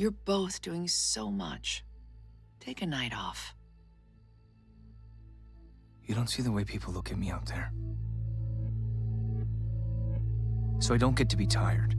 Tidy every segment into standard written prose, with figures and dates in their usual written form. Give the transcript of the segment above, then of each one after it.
You're both doing so much. Take a night off. You don't see the way people look at me out there. So I don't get to be tired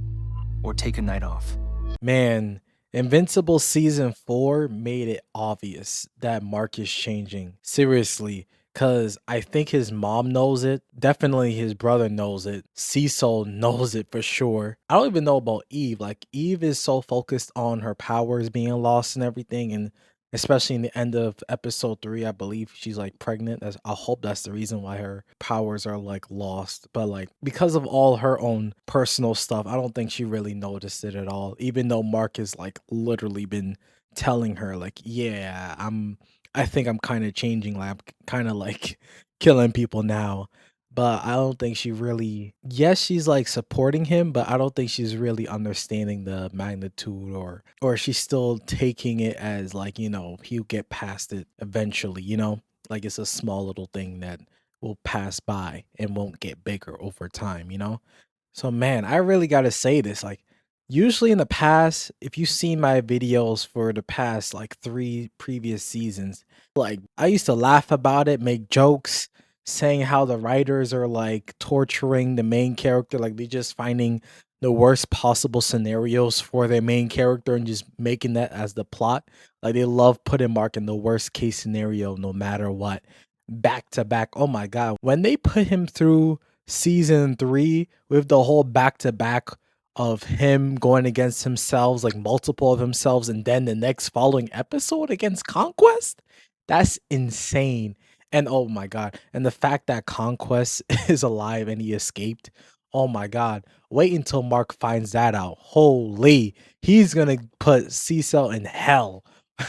or take a night off. Man, Invincible season 4 made it obvious that Mark is changing. Seriously, cuz I think his mom knows it. Definitely his brother knows it. Cecil knows it for sure. I don't even know about Eve. Like Eve is so focused on her powers being lost and everything, and especially in the end of episode 3, I believe she's like pregnant. I hope that's the reason why her powers are like lost. But like because of all her own personal stuff, I don't think she really noticed it at all. Even though Mark has like literally been telling her like, yeah, I think I'm kind of changing. Like I'm kind of like killing people now. But I don't think she really, yes, she's like supporting him, but I don't think she's really understanding the magnitude, or she's still taking it as like, he'll get past it eventually, like it's a small little thing that will pass by and won't get bigger over time. So man, I really gotta say this. Like usually in the past, if you've seen my videos for the past like 3 previous seasons, like I used to laugh about it, make jokes, saying how the writers are like torturing the main character, like they just finding the worst possible scenarios for their main character and just making that as the plot. Like they love putting Mark in the worst case scenario no matter what. Back to back. Oh my god. When they put him through season 3 with the whole back to back of him going against himself, like multiple of himself, and then the next following episode against Conquest, that's insane. And oh my god, and the fact that Conquest is alive and he escaped, oh my god, wait until Mark finds that out. Holy, he's gonna put Cecil in hell.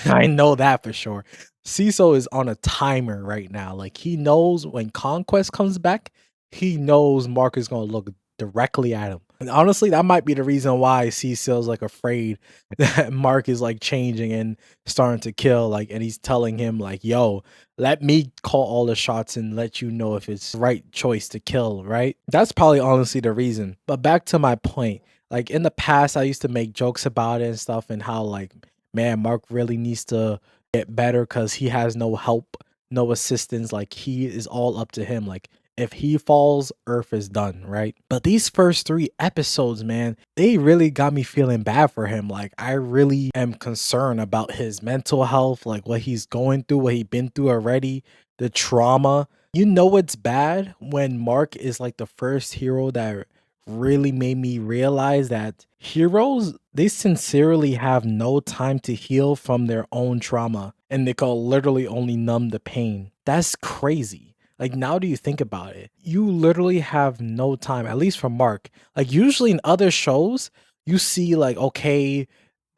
I know that for sure. Cecil is on a timer right now. Like he knows when Conquest comes back, he knows Mark is gonna look directly at him. And honestly, that might be the reason why Cecil's like afraid that Mark is like changing and starting to kill. Like, and he's telling him, like, yo, let me call all the shots and let you know if it's the right choice to kill, right? That's probably honestly the reason. But back to my point, like in the past, I used to make jokes about it and stuff, and how like, man, Mark really needs to get better because he has no help, no assistance. Like he is all up to him. Like if he falls, Earth is done, right? But these first 3 episodes, man, they really got me feeling bad for him. Like I really am concerned about his mental health, like what he's going through, what he's been through already, the trauma. You know it's bad when Mark is like the first hero that really made me realize that heroes, they sincerely have no time to heal from their own trauma, and they can literally only numb the pain. That's crazy. Like now do you think about it? You literally have no time, at least for Mark. Like usually in other shows, you see like, okay,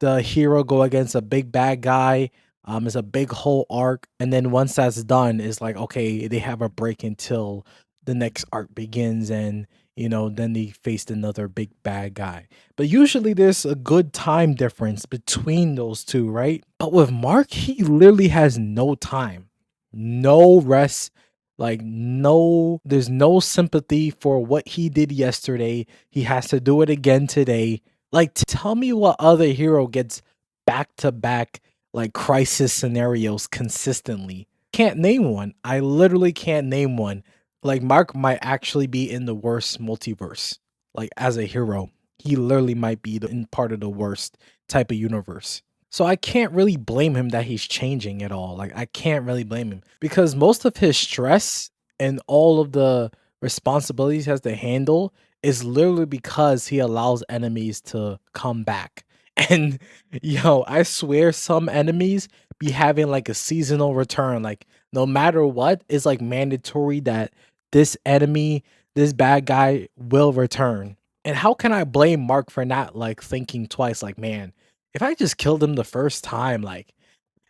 the hero go against a big bad guy. It's a big whole arc, and then once that's done, it's like okay, they have a break until the next arc begins, and then they faced another big bad guy. But usually there's a good time difference between those two, right? But with Mark, he literally has no time, no rest, like no, there's no sympathy for what he did yesterday. He has to do it again today. Like, tell me what other hero gets back to back like crisis scenarios consistently. Can't name one. I literally can't name one. Like Mark might actually be in the worst multiverse. Like as a hero, he literally might be in part of the worst type of universe. So I can't really blame him that he's changing at all. Like I can't really blame him because most of his stress and all of the responsibilities he has to handle is literally because he allows enemies to come back. And yo, I swear some enemies be having like a seasonal return. Like no matter what, it's like mandatory that this enemy, this bad guy will return. And how can I blame Mark for not like thinking twice? Like, man, if I just killed him the first time, like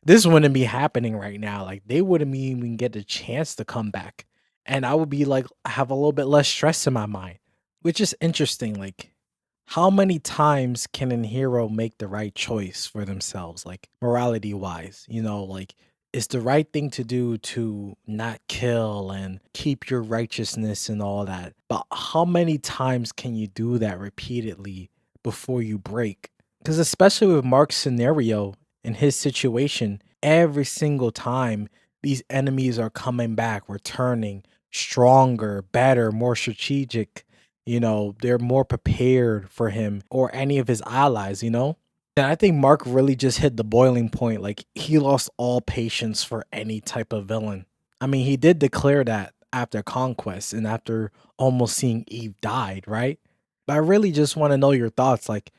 this wouldn't be happening right now. Like they wouldn't even get a chance to come back. And I would be like have a little bit less stress in my mind. Which is interesting. Like how many times can a hero make the right choice for themselves, like morality wise? Like it's the right thing to do to not kill and keep your righteousness and all that. But how many times can you do that repeatedly before you break? Because especially with Mark's scenario in his situation, every single time these enemies are coming back, returning stronger, better, more strategic. They're more prepared for him or any of his allies, And I think Mark really just hit the boiling point. Like he lost all patience for any type of villain. I mean, he did declare that after Conquest and after almost seeing Eve died, right? But I really just want to know your thoughts. Like,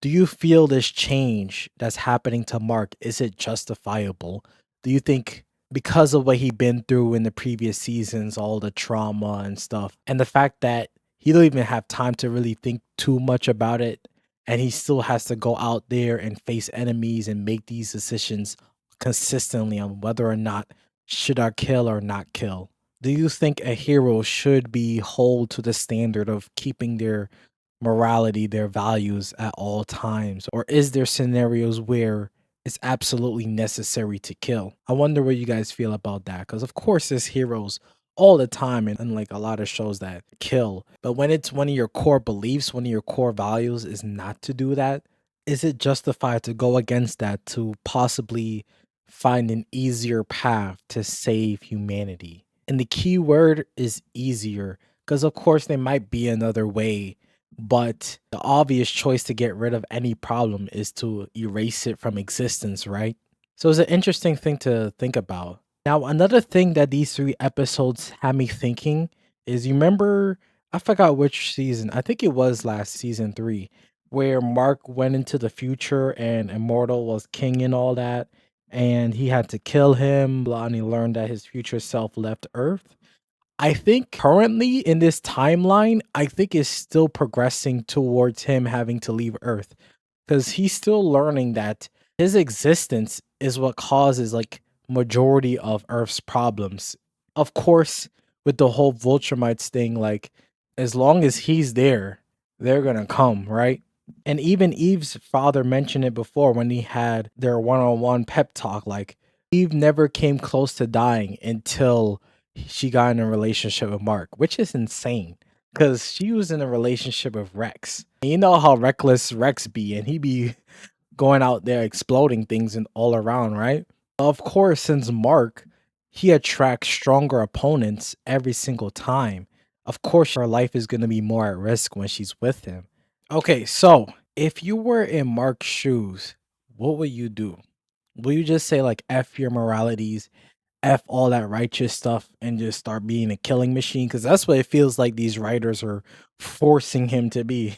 do you feel this change that's happening to Mark, is it justifiable? Do you think because of what he been through in the previous seasons, all the trauma and stuff, and the fact that he don't even have time to really think too much about it, and he still has to go out there and face enemies and make these decisions consistently on whether or not should I kill or not kill? Do you think a hero should be hold to the standard of keeping their morality, their values at all times? Or is there scenarios where it's absolutely necessary to kill? I wonder what you guys feel about that. Because, of course, there's heroes all the time and like a lot of shows that kill. But when it's one of your core beliefs, one of your core values is not to do that, is it justified to go against that to possibly find an easier path to save humanity? And the key word is easier because, of course, there might be another way, but the obvious choice to get rid of any problem is to erase it from existence, right? So it's an interesting thing to think about. Now, another thing that these three episodes had me thinking is you remember, I forgot which season, I think it was last season three, where Mark went into the future and Immortal was king and all that, and he had to kill him, and he learned that his future self left Earth. I think currently in this timeline, I think is still progressing towards him having to leave Earth because he's still learning that his existence is what causes like majority of Earth's problems. Of course, with the whole Vulturemites thing, like as long as he's there, they're gonna come, right? And even Eve's father mentioned it before when he had their one-on-one pep talk. Like Eve never came close to dying until she got in a relationship with Mark, which is insane because she was in a relationship with Rex. And you know how reckless Rex be, and he be going out there exploding things and all around, right? Of course, since Mark, he attracts stronger opponents every single time. Of course, her life is going to be more at risk when she's with him. Okay, so if you were in Mark's shoes, what would you do? Will you just say like F your moralities, F all that righteous stuff and just start being a killing machine? Because that's what it feels like these writers are forcing him to be.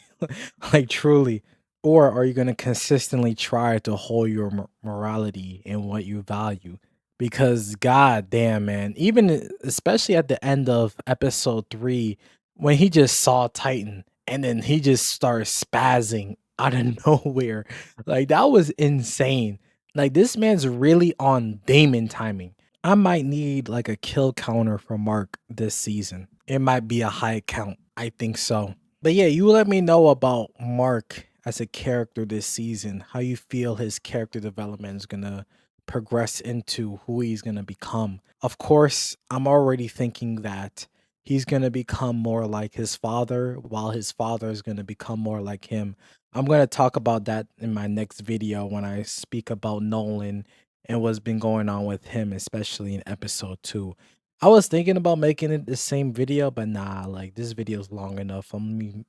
Like truly. Or are you going to consistently try to hold your morality and what you value? Because god damn, man, even especially at the end of episode 3 when he just saw Titan and then he just started spazzing out of nowhere. Like that was insane. Like this man's really on Damon timing. I might need like a kill counter from Mark this season. It might be a high count. I think so. But yeah, you let me know about Mark as a character this season. How you feel his character development is gonna progress into who he's gonna become. Of course, I'm already thinking that he's gonna become more like his father, while his father is gonna become more like him. I'm gonna talk about that in my next video when I speak about Nolan and what's been going on with him, especially in episode 2. I was thinking about making it the same video, but nah, like this video is long enough.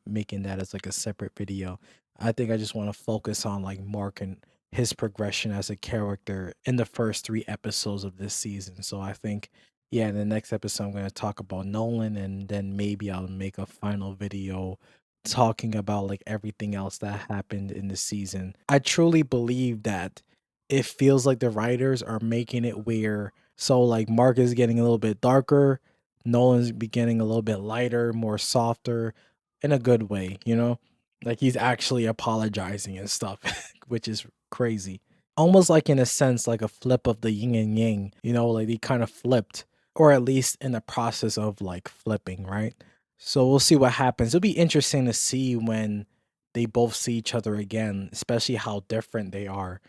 Making that as like a separate video. I think I just want to focus on like Mark and his progression as a character in the first 3 episodes of this season. So I think, yeah, in the next episode, I'm going to talk about Nolan and then maybe I'll make a final video talking about like everything else that happened in the season. I truly believe that it feels like the writers are making it where so like Mark is getting a little bit darker, Nolan's be getting a little bit lighter, more softer in a good way, you know? Like he's actually apologizing and stuff, which is crazy. Almost like in a sense like a flip of the yin and yang, like he kind of flipped or at least in the process of like flipping, right? So we'll see what happens. It'll be interesting to see when they both see each other again, especially how different they are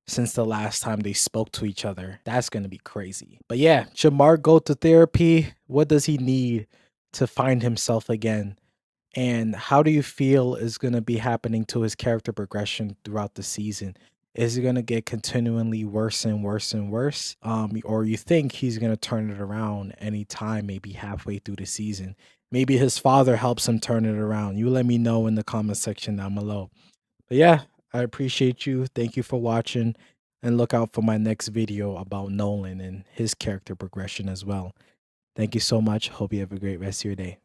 since the last time they spoke to each other. That's going to be crazy. But yeah, should Mark go to therapy? What does he need to find himself again? And how do you feel is going to be happening to his character progression throughout the season? Is it going to get continually worse and worse and worse? Or you think he's going to turn it around anytime, maybe halfway through the season? Maybe his father helps him turn it around. You let me know in the comment section down below. But yeah, I appreciate you. Thank you for watching. And look out for my next video about Nolan and his character progression as well. Thank you so much. Hope you have a great rest of your day.